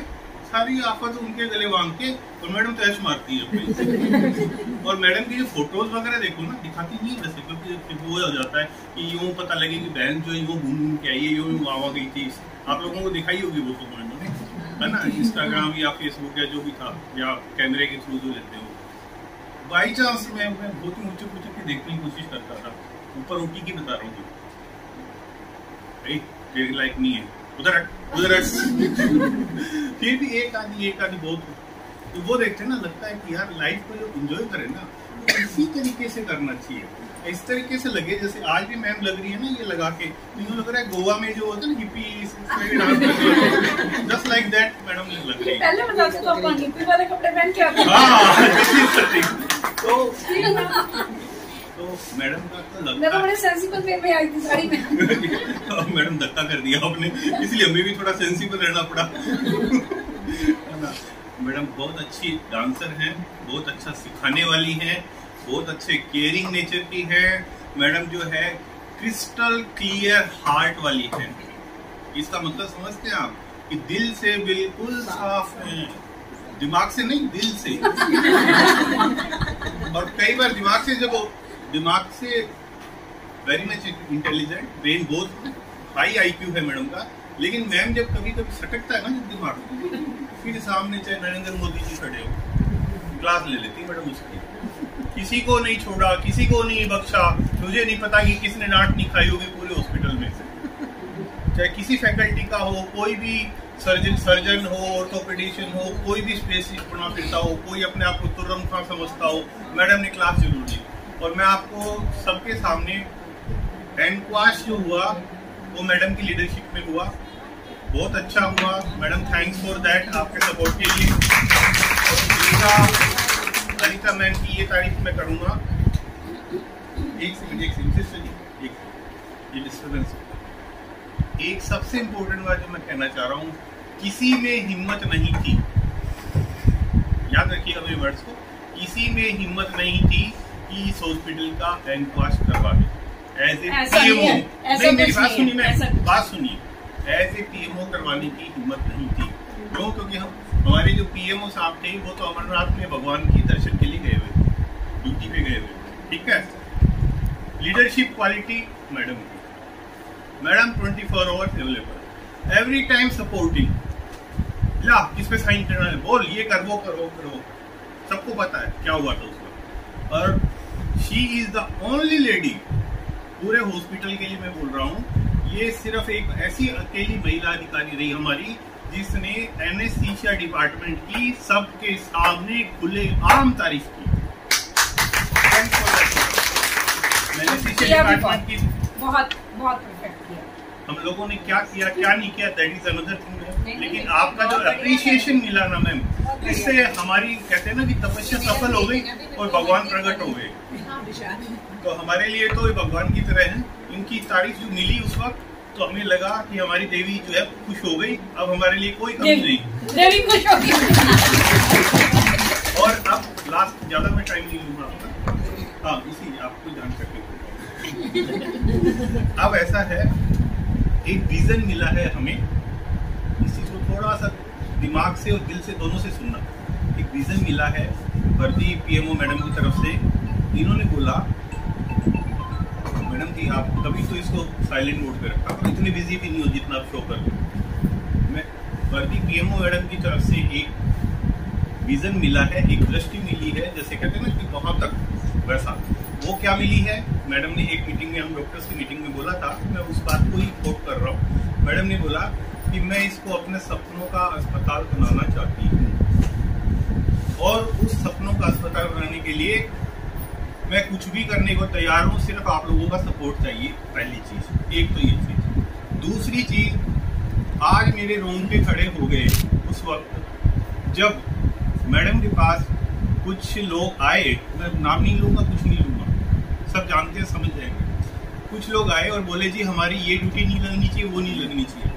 सारी आफत उनके गले बांध के, और मैडम तो ऐश मारती है और मैडम की फोटोज वगैरह देखो ना, दिखाती नहीं है वैसे, क्योंकि वो हो जाता है कि यूं पता लगे कि बहन जो है वो घूम घूम के आई है, यूं आवा गई थी। आप लोगों को दिखाई होगी वो फोटो मैंने, है ना, इंस्टाग्राम या फेसबुक या जो भी था, या कैमरे के थ्रू जो लेते हो। बाई चांस मैं बहुत ही ऊंचे ऊंचे के देखने की कोशिश करता था, ऊपर उठी की बता रहा हूँ, तेरे लायक नहीं है, उधर फिर भी एक आधी बहुत, तो वो देखते ना, लगता है कि यार लाइफ को जो एंजॉय करे ना इसी तरीके से करना चाहिए। इस तरीके से लगे जैसे आज भी मैम लग रही है ना, ये लगा के तो यूँ लग रहा है गोवा में जो होता है ना hippie, just like that madam लग रही है। पहले बताते तो अपन हिप्पी वाले कपड़े पहन के आते हैं। तो मैडम का तो लगता मैं तो बड़े सेंसिबल वे में आई थी साड़ी में। मैडम धक्का कर दिया आपने, इसलिए हमें भी थोड़ा सेंसिबल रहना पड़ा। मैडम बहुत अच्छी डांसर हैं, बहुत अच्छा सिखाने वाली हैं, बहुत अच्छे केयरिंग नेचर की हैं। मैडम जो है क्रिस्टल क्लियर हार्ट वाली हैं। इसका मतलब समझते हैं आप कि दिल से बिल्कुल साफ हैं, दिमाग से नहीं, दिल से। और कई बार दिमाग से वेरी मच इंटेलिजेंट, ब्रेन बहुत हाई IQ है मैडम का, लेकिन मैम जब कभी कभी सटकता है ना जब दिमाग, फिर सामने चाहे नरेंद्र मोदी जी खड़े हो, क्लास ले लेती मैडम उसकी। किसी को नहीं छोड़ा, किसी को नहीं बख्शा। मुझे नहीं पता कि किसने डांट नहीं खाई होगी पूरे हॉस्पिटल में से, चाहे किसी फैकल्टी का हो, कोई भी सर्जन हो, ऑर्थोपेडिशियन हो, कोई भी स्पेसिस्ट बना फिरता हो, कोई अपने आप को तुर्रम खां समझता हो, मैडम ने क्लास जरूर ली। और मैं आपको सबके सामने एनक्वाश जो हुआ वो मैडम की लीडरशिप में हुआ, बहुत अच्छा हुआ। मैडम थैंक्स फॉर दैट, आपके सपोर्ट के लिए। अनिता मैम की ये तारीफ मैं करूँगा। एक सेकंड ये डिस्टर्बेंस। एक सबसे इम्पोर्टेंट बात जो मैं कहना चाह रहा हूँ, किसी में हिम्मत नहीं थी, याद रखिएगा मेरे वर्ड्स को, किसी में हिम्मत नहीं थी कि इस हॉस्पिटल का एनक्वाश करवा दे। एज ए PMO, नहीं मेरी बात सुनिए, बात सुनिए, एज ए PMO करवाने की हिम्मत नहीं थी। क्यों? क्योंकि हमारे जो PMO साहब थे वो तो अमरनाथ में भगवान की दर्शन के लिए गए हुए, ड्यूटी पे गए हुए, ठीक है। लीडरशिप क्वालिटी मैडम की, madam 24 hours available, every time supporting. ला किस पे साइन करना है, बोल ये कर वो करो, सबको पता है क्या हुआ था उसका। और she is the only lady, पूरे हॉस्पिटल के लिए मैं बोल रहा हूँ, ये सिर्फ एक ऐसी अकेली महिला अधिकारी रही हमारी जिसने एनेस्थीसिया डिपार्टमेंट की सबके सामने खुले आम तारीफ की। एनेस्थीसिया डिपार्टमेंट की बहुत परफेक्ट किया। हम लोगों ने क्या किया क्या नहीं किया दैट इज अनदर थिंग, लेकिन आपका जो अप्रिसिएशन मिला ना मैम, इससे हमारी कहते हैं ना कि तपस्या सफल हो गई और भगवान प्रकट हो गए। तो हमारे लिए तो ये भगवान की तरह है। इनकी तारीफ जो मिली उस वक्त, तो हमें लगा कि हमारी देवी जो है खुश हो गई, अब हमारे लिए कोई कमी नहीं, देवी खुश हो गई। और अब लास्ट ज्यादा मैं टाइम नहीं लूंगा आपका, हाँ इसी आपको जान सकते। अब ऐसा है, एक विजन मिला है हमें, इस चीज को थोड़ा सा दिमाग से और दिल से दोनों से सुनना। एक विजन मिला है वर्दी PMO मैडम की तरफ से। इन्होंने बोला मैडम जी आप कभी तो इसको साइलेंट मोड पे रखा, इतनी बिजी भी नहीं हो जितना आप शो कर। मैं वर्दी PMO मैडम की तरफ से एक विजन मिला है, एक दृष्टि मिली है, जैसे कहते हैं ना कि वहां तक, वैसा वो क्या मिली है। मैडम ने एक मीटिंग में, हम डॉक्टर्स की मीटिंग में बोला था, मैं उस बात को ही कोट कर रहा हूँ। मैडम ने बोला कि मैं इसको अपने सपनों का अस्पताल बनाना चाहती हूँ, और उस सपनों का अस्पताल बनाने के लिए मैं कुछ भी करने को तैयार हूँ, सिर्फ आप लोगों का सपोर्ट चाहिए। पहली चीज, एक तो ये चीज। दूसरी चीज, आज मेरे रोंगटे खड़े हो गए उस वक्त जब मैडम के पास कुछ लोग आए, मैं नाम नहीं लूंगा, कुछ नहीं लूंगा, सब जानते हैं, समझ जाएंगे। कुछ लोग आए और बोले जी हमारी ये ड्यूटी नहीं लगनी चाहिए, वो नहीं लगनी चाहिए।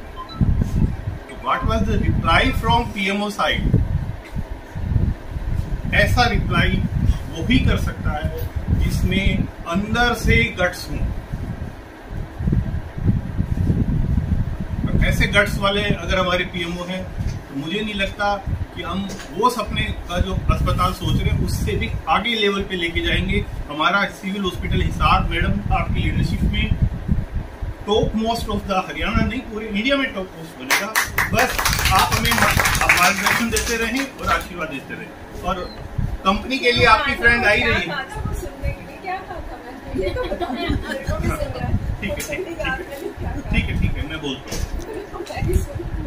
What was the reply from PMO side? ऐसा रिप्लाई वो भी कर सकता है जिसमें अंदर से गट्स हों। ऐसे गट्स वाले अगर हमारे पीएमओ हैं तो मुझे नहीं लगता कि हम वो सपने का जो अस्पताल सोच रहे हैं उससे भी आगे लेवल पे लेके जाएंगे। हमारा सिविल हॉस्पिटल हिसार मैडम आपकी लीडरशिप में top most of the Haryana नहीं पूरे इंडिया में टॉप मोस्ट बनेगा। बस आप हमें मार्गदर्शन देते रहें और आशीर्वाद देते रहें। और कंपनी के लिए आपकी फ्रेंड आई रही है। ठीक है, मैं बोलता हूँ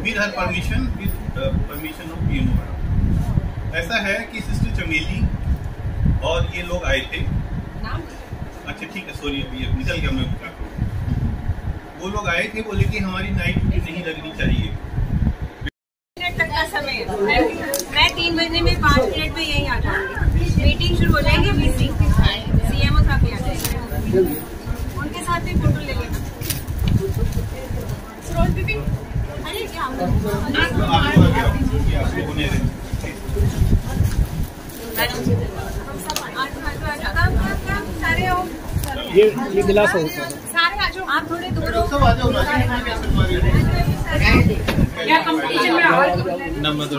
with her permission, with permission of PMO madam. ऐसा है कि सिस्टर चमेली और ये लोग आए थे। अच्छा ठीक है, सॉरी अभी निकल गया, मैं क्या करूँ। वो लोग आए थे, बोले कि हमारी नाइट ड्यूटी नहीं लगनी चाहिए। मिनट तक का समय है, मैं 3 बजने में 5 मिनट में यही आ जाऊंगी। मीटिंग शुरू हो जाएगी, सीएमओ साहब भी आ जाएंगे, उनके साथ भी फोटो ले लेना। सरोज दीदी, अरे क्या सारे हो, ये गिलास हो सारे आ जाओ, आप थोड़े दूर हो। क्या कंपटीशन में नंबर दो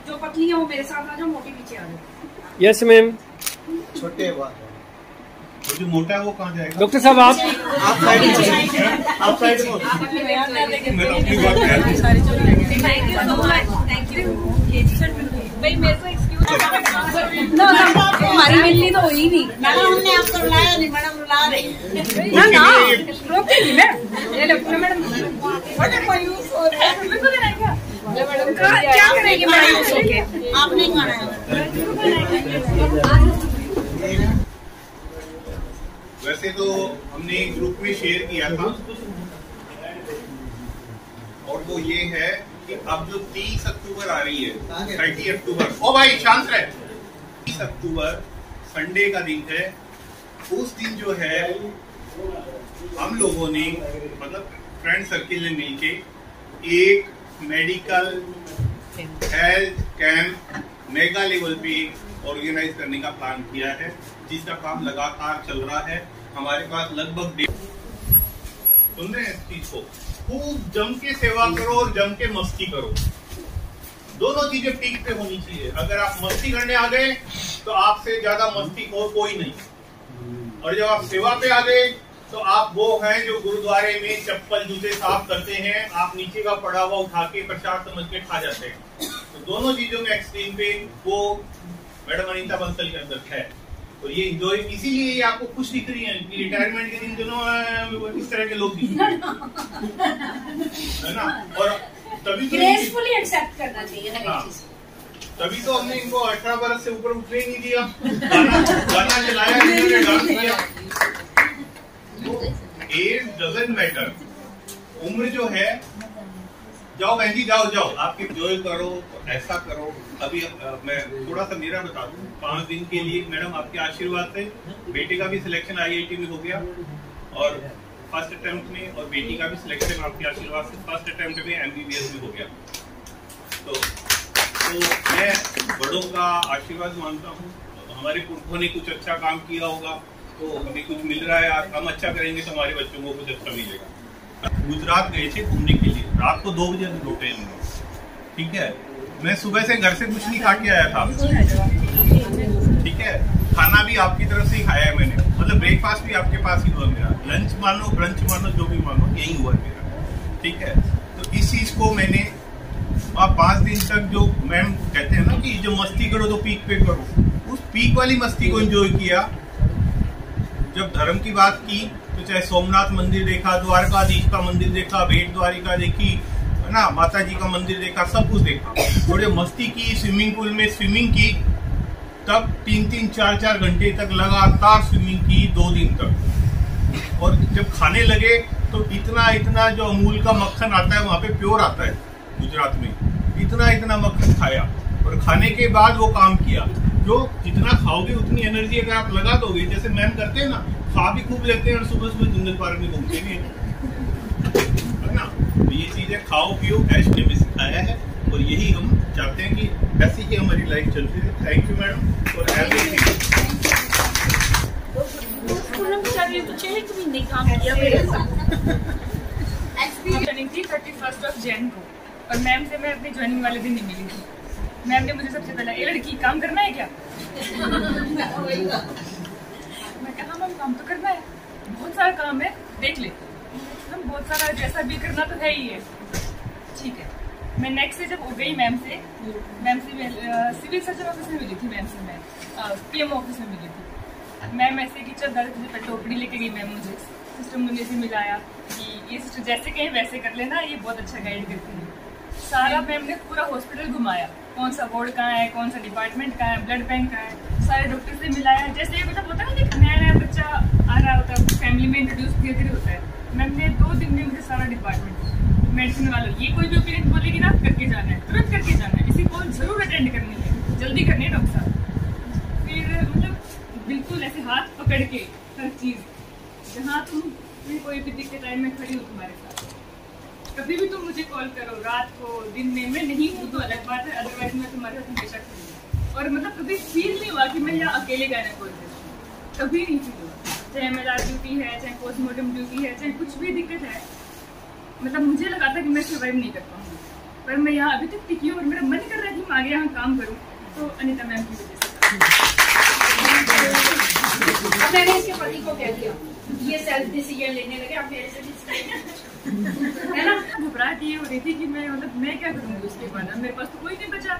जो पतली है वो मेरे साथ आ जाओ, मोटी पीछे आ जाओ। Yes ma'am. छोटे बात, वो जो मोटा है वो कहाँ जाएगा? डॉक्टर साहब आप साइड में thank you so much, thank you भाई। मेरे को एक्सक्यूज हमारी मिलनी तो हुई नहीं, मैडम हमने आपको बुलाया नहीं, मैडम बुला रही ना ना रोकती थी मैं। ये लो मैडम, व्हाट मायूस हो रहा है, मेरे को क्या क्या करेगी मायूस होके? आप नहीं खाना है। वैसे तो हमने ग्रुप में शेयर किया था और वो ये है कि अब जो 30 अक्टूबर आ रही है, 30 अक्टूबर, ओ भाई शांत रहे, 30 अक्टूबर संडे का दिन है। उस दिन जो है हम लोगों ने मतलब फ्रेंड सर्किल ने मिलके एक medical health camp mega level पे ऑर्गेनाइज करने का प्लान किया है, जिसका काम लगातार चल रहा है। हमारे पास लगभग सुन रहे हैं इस चीज को, खूब जम के सेवा करो और जम के मस्ती करो, दोनों चीजें पीक पे होनी चाहिए। अगर आप मस्ती करने आ गए तो आपसे ज्यादा मस्ती और कोई नहीं, और जब आप सेवा पे आ गए तो आप वो हैं जो गुरुद्वारे में चप्पल जूते साफ करते हैं, आप नीचे का पड़ा हुआ उठा के प्रसाद समझ के खा जाते हैं। तो दोनों चीजों में एक्सट्रीम पे वो मैडम अनीता बंसल के अंदर है। तो ये इंजॉय, इसीलिए ये आपको खुश दिख रही है कि रिटायरमेंट के दिन दोनों इस तरह के लोग दिख रहे हैं, है ना। और तभी तो ग्रेसफुली एक्सेप्ट करना चाहिए हर एक चीज। तभी तो हमने इनको 18 बरस से ऊपर उठने नहीं दिया, गाना चलाया, इन्होंने डांस किया। एज डजंट मैटर, उम्र जो है, जाओ बहन जी जाओ, आप एंजॉय करो, ऐसा करो। अभी मैं थोड़ा सा मेरा बता दूं, 5 दिन के लिए मैडम आपके आशीर्वाद से बेटे का भी सिलेक्शन IIT में हो गया और फर्स्ट अटेम्प्ट में, और बेटी का भी सिलेक्शन आपके आशीर्वाद से फर्स्ट अटेम्प्ट में MBBS में हो गया। तो मैं बड़ों का आशीर्वाद मानता हूँ। हमारे पुरखों ने कुछ अच्छा काम किया होगा तो हमें कुछ मिल रहा है, हम अच्छा करेंगे तो हमारे बच्चों को कुछ अच्छा मिलेगा। गुजरात गए थे घूमने के लिए, रात को 2 बजे लौटे हम लोग, ठीक है। मैं सुबह से घर से कुछ नहीं खा के आया था, ठीक है। खाना भी आपकी तरफ से ही खाया है मैंने, मतलब ब्रेकफास्ट भी आपके पास ही हुआ मेरा, लंच मानो ब्रंच मानो जो भी मानो यही हुआ मेरा, ठीक है। तो इस चीज को मैंने 5 दिन तक जो मैम कहते हैं ना कि जो मस्ती करो तो पीक पे करो, उस पीक वाली मस्ती को एंजॉय किया। जब धर्म की बात की तो चाहे सोमनाथ मंदिर देखा, द्वारकाधीश का मंदिर देखा, भेट द्वारिका देखी, है ना, माता जी का मंदिर देखा, सब कुछ देखा। थोड़े मस्ती की, स्विमिंग पूल में स्विमिंग की, तब 3-3, 4-4 घंटे तक लगातार स्विमिंग की 2 दिन तक। और जब खाने लगे तो इतना जो अमूल का मक्खन आता है, वहाँ पे प्योर आता है गुजरात में, इतना मक्खन खाया। और खाने के बाद वो काम किया। जो जितना खाओगे उतनी एनर्जी अगर आप लगा दोगे, जैसे मैम करते हैं ना, खा भी खूब लेते हैं और सुबह जंगल पार्क में घूमते भी है ना। तो ये चीजें खाओ पियो, ऐश ने भी सिखाया है और यही हम चाहते हैं कि ऐसी ही हमारी लाइफ चलती है। Thank you madam for everything. तो 6 महीने काम किया मेरे साथ। 31 जैन को, और मैम से मैं अपनी ज्वाइनिंग वाले दिन नहीं मिली थी। मैम ने मुझे सबसे पहले, ये लड़की काम करना है क्या? मैं कहा मैम काम तो करना है, बहुत सारा काम है, देख ले। मैम बहुत सारा, जैसा भी करना तो है ही है। ठीक है। मैं नेक्स्ट से जब हो गई मैम से सिविल सर्जन ऑफिस में मिली थी। मैम से मैं PM ऑफिस में मिली थी। मैम ऐसे कि चल 10 बजे पर टोपड़ी लेके गई मैम मुझे। सिस्टर मुझे से मिलाया कि ये सिस्टर जैसे कहीं वैसे कर लेना, ये बहुत अच्छा गाइड करती है। सारा मैम ने पूरा हॉस्पिटल घुमाया, कौन सा वार्ड कहाँ है, कौन सा डिपार्टमेंट कहाँ है, ब्लड बैंक कहाँ है, सारे डॉक्टर से मिलाया। जैसे मतलब होता है ना कि नया बच्चा आ रहा होता है, फैमिली में इंट्रोड्यूस धीरे धीरे होता है। मैम ने 2 दिन में मुझे सारा डिपार्टमेंट, मेडिसिन वालों, ये कोई भी ओपिनियन बोलेगी ना, करके जाना है, तुरंत करके जाना है, इसी कॉल जरूर अटेंड करनी है, जल्दी करनी है डॉक्टर साहब। फिर मतलब बिल्कुल ऐसे हाथ पकड़ के हर चीज, जहाँ तुम कोई भी दिक्कत आए मैं खड़ी हूँ तुम्हारे साथ, कभी भी तुम मुझे कॉल करो, रात को दिन में। मैं नहीं हूँ तो अलग बात है, अदरवाइज मैं तुम्हारे साथ हमेशा खड़ी हूँ। और मतलब कभी फील नहीं हुआ कि मैं यहाँ अकेले गायनेकोलॉजिस्ट हूँ, कभी नहीं फील हुआ। चाहे MLR ड्यूटी है, चाहे पोस्टमार्टम ड्यूटी है, चाहे कुछ भी दिक्कत है, मतलब मुझे लगा था कि मैं सर्वाइव नहीं कर पाऊंगी, पर मैं यहाँ अभी तक टिकी हूँ और मेरा मन कर रहा है कि मैं आगे यहाँ काम करूँ। तो अनीता मैम की वजह से। मैंने इसके पति को कह दिया, ये सेल्फ डिसीजन लेने लगे, आप मेरे से है ना। घबराहट ये हो रही थी कि मैं क्या करूँगी उसके बाद, मेरे पास तो कोई नहीं बचा।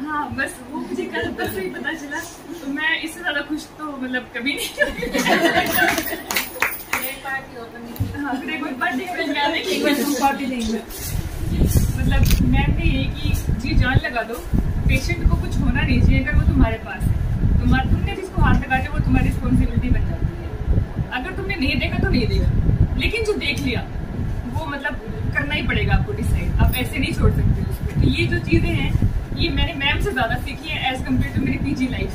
हाँ बस वो मुझे कल परसों ही पता चला, तो मैं इससे ज्यादा खुश तो मतलब कभी नहीं। हाँ फिर एक पार्टी नहीं, मतलब मैम ने यही कि जी जान लगा दो, पेशेंट को कुछ होना नहीं चाहिए। अगर वो तुम्हारे पास है, तुमने जिसको हाथ लगा दिया वो तुम्हारी रिस्पॉन्सिबिलिटी बन जाती है। अगर तुमने नहीं देखा तो नहीं देखा, लेकिन जो देख लिया वो मतलब करना ही पड़ेगा आपको डिसाइड, आप ऐसे नहीं छोड़ सकते उसको। तो ये जो चीजें हैं ये मैंने मैम से ज्यादा सीखी है एज कम्पेयर टू मेरी PG life.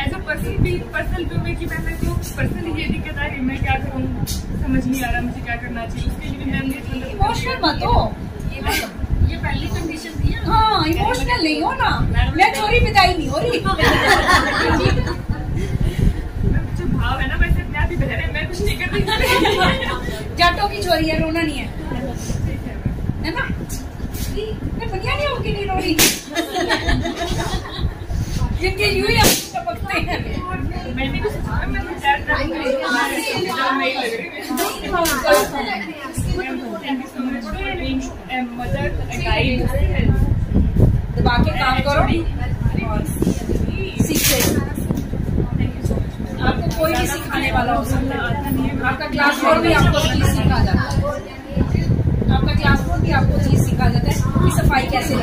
As a personal view में कि मैं तो पर्सनली ये दिक्कत आ रही, मैं क्या करूँ, समझ नहीं आ रहा मुझे क्या करना चाहिए। उसके लिए मैम ने इमोशनल मत हो, ये पहली कंडीशन थी। हाँ इमोशनल नहीं हो ना, मैं चोरी बिदाई नहीं हो रही। जो भाव है ना वैसे अपने आप ही बह रहे, मैं कुछ नहीं कर रही। जाटों की चोरी है, रोना नहीं है, है ना। मैं बढ़िया नहीं होगी, नहीं रो रही। जिनके यूं ही टपकते हैं। मैंने भी सोचा मैं दबा के काम करो और सीखो। आपको कोई भी सिखाने वाला हो सकता है। आपका क्लास फोर भी आपको चीज सिखा जाता है, आपका क्लास फोर भी आपको चीज सिखा जाता है कि सफाई कैसे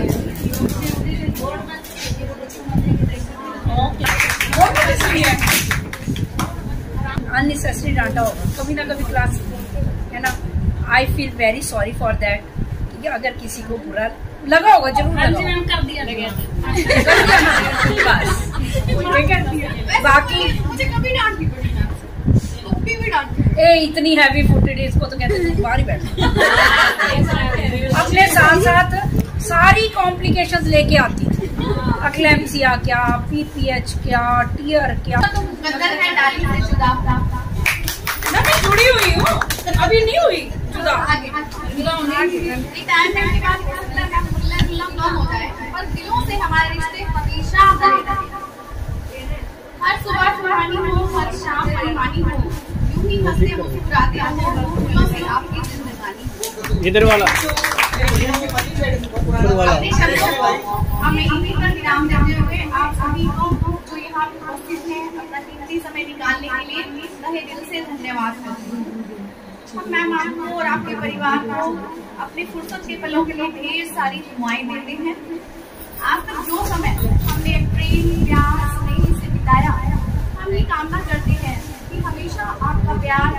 रखनी है। अननेसेसरी डांटा होगा कभी ना कभी क्लास, है ना। I feel very sorry for that. ठीक है, अगर किसी को बुरा लगा होगा जरूर मैम कर दिया बाकी मुझे कभी डांट नहीं पड़ी, कभी भी डांट। ए इतनी हैवी फुटेड इसको तो कहते हैं बाहर ही बैठ। अपने साथ साथ सारी कॉम्प्लिकेशंस लेके आती थी, अक्लेम्सिया क्या, PPH क्या, टीयर क्या। बंदर है डाली से जुदा ना, मैं जुड़ी हुई हूँ, अभी नहीं हुई जुदा। रिटायरमेंट के बाद मतलब कम होता है, पर दिलों से हमारे रिश्ते हमेशा बने रहेंगे। हर सुबह सुहानी हो, हर शाम परेशानी हो, यूं ही हंसते मुस्कुराते हो, फूलों से आपकी जिंदगानी। इधर वाला अपने शब्दों को हमें इन्हीं पर विराम देते हुए आप सभी को जो यहाँ आप उपस्थित हैं, अपना कीमती समय निकालने के लिए तहे दिल से धन्यवाद करती हूँ। हम मैम आपको और आपके परिवार को अपने फुर्सत के पलों के लिए ढेर सारी दुआएं देते हैं। आज तक जो समय हमने प्रेम, प्यार, स्नेह से बिताया, हम ये कामना करते हैं कि हमेशा आपका प्यार,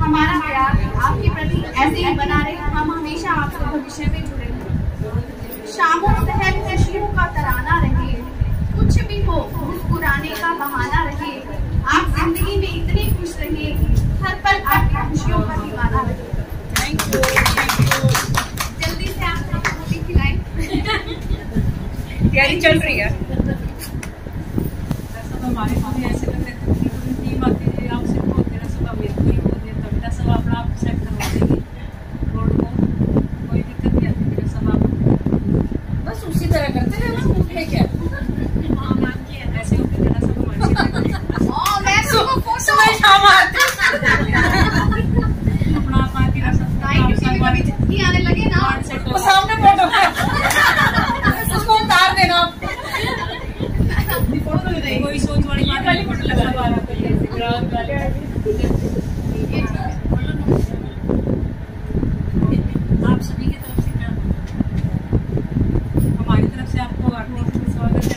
हमारा प्यार आपके प्रति ऐसे ही बना रहे। हम हमेशा आपसे भविष्य में जुड़े रहें। शामों सहर खुशियों का तराना रहे, कुछ भी हो मुस्कुराने का बहाना रहे। आप जिंदगी में इतने खुश रहे, हर पल आपकी खुशियों का दीवाना रहे। जल्दी से आप रोटी खिलाएं। तैयारी चल रही है। तो हमारे सामने ऐसे लग रहे थे पूरी टीम आती है, आपसे बोल देना सुबह मेरे को ही बोल दिया, कविता सब अपना आप सेट करवा देगी रोड को, कोई दिक्कत नहीं आती। मेरा सब आप बस उसी तरह करते हैं ना, उठे क्या ऐसे होते देना सब हमारे अपना अपना की झटकी आने लगे ना, सामने फोटो उसको उतार देना। कोई सोच वाली बात वाली फोटो लगा दो आप सभी की तरफ से हमारी तरफ से आपको हार्दिक स्वागत है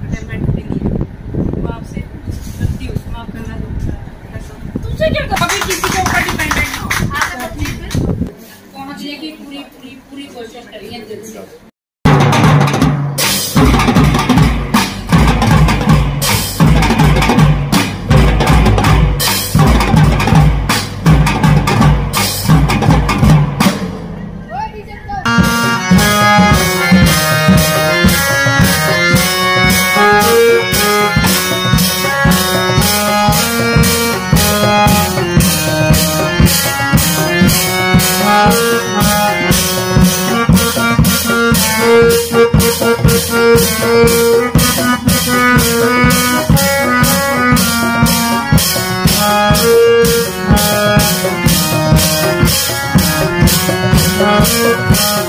रिटायरमेंट के लिए। वो आपसे गलती हुई माफ करना तुमसे क्या कभी किसी के ऊपर डिपेंडेंट हो। पहुंचने की पूरी कोशिश करिए दिल से। Thank you.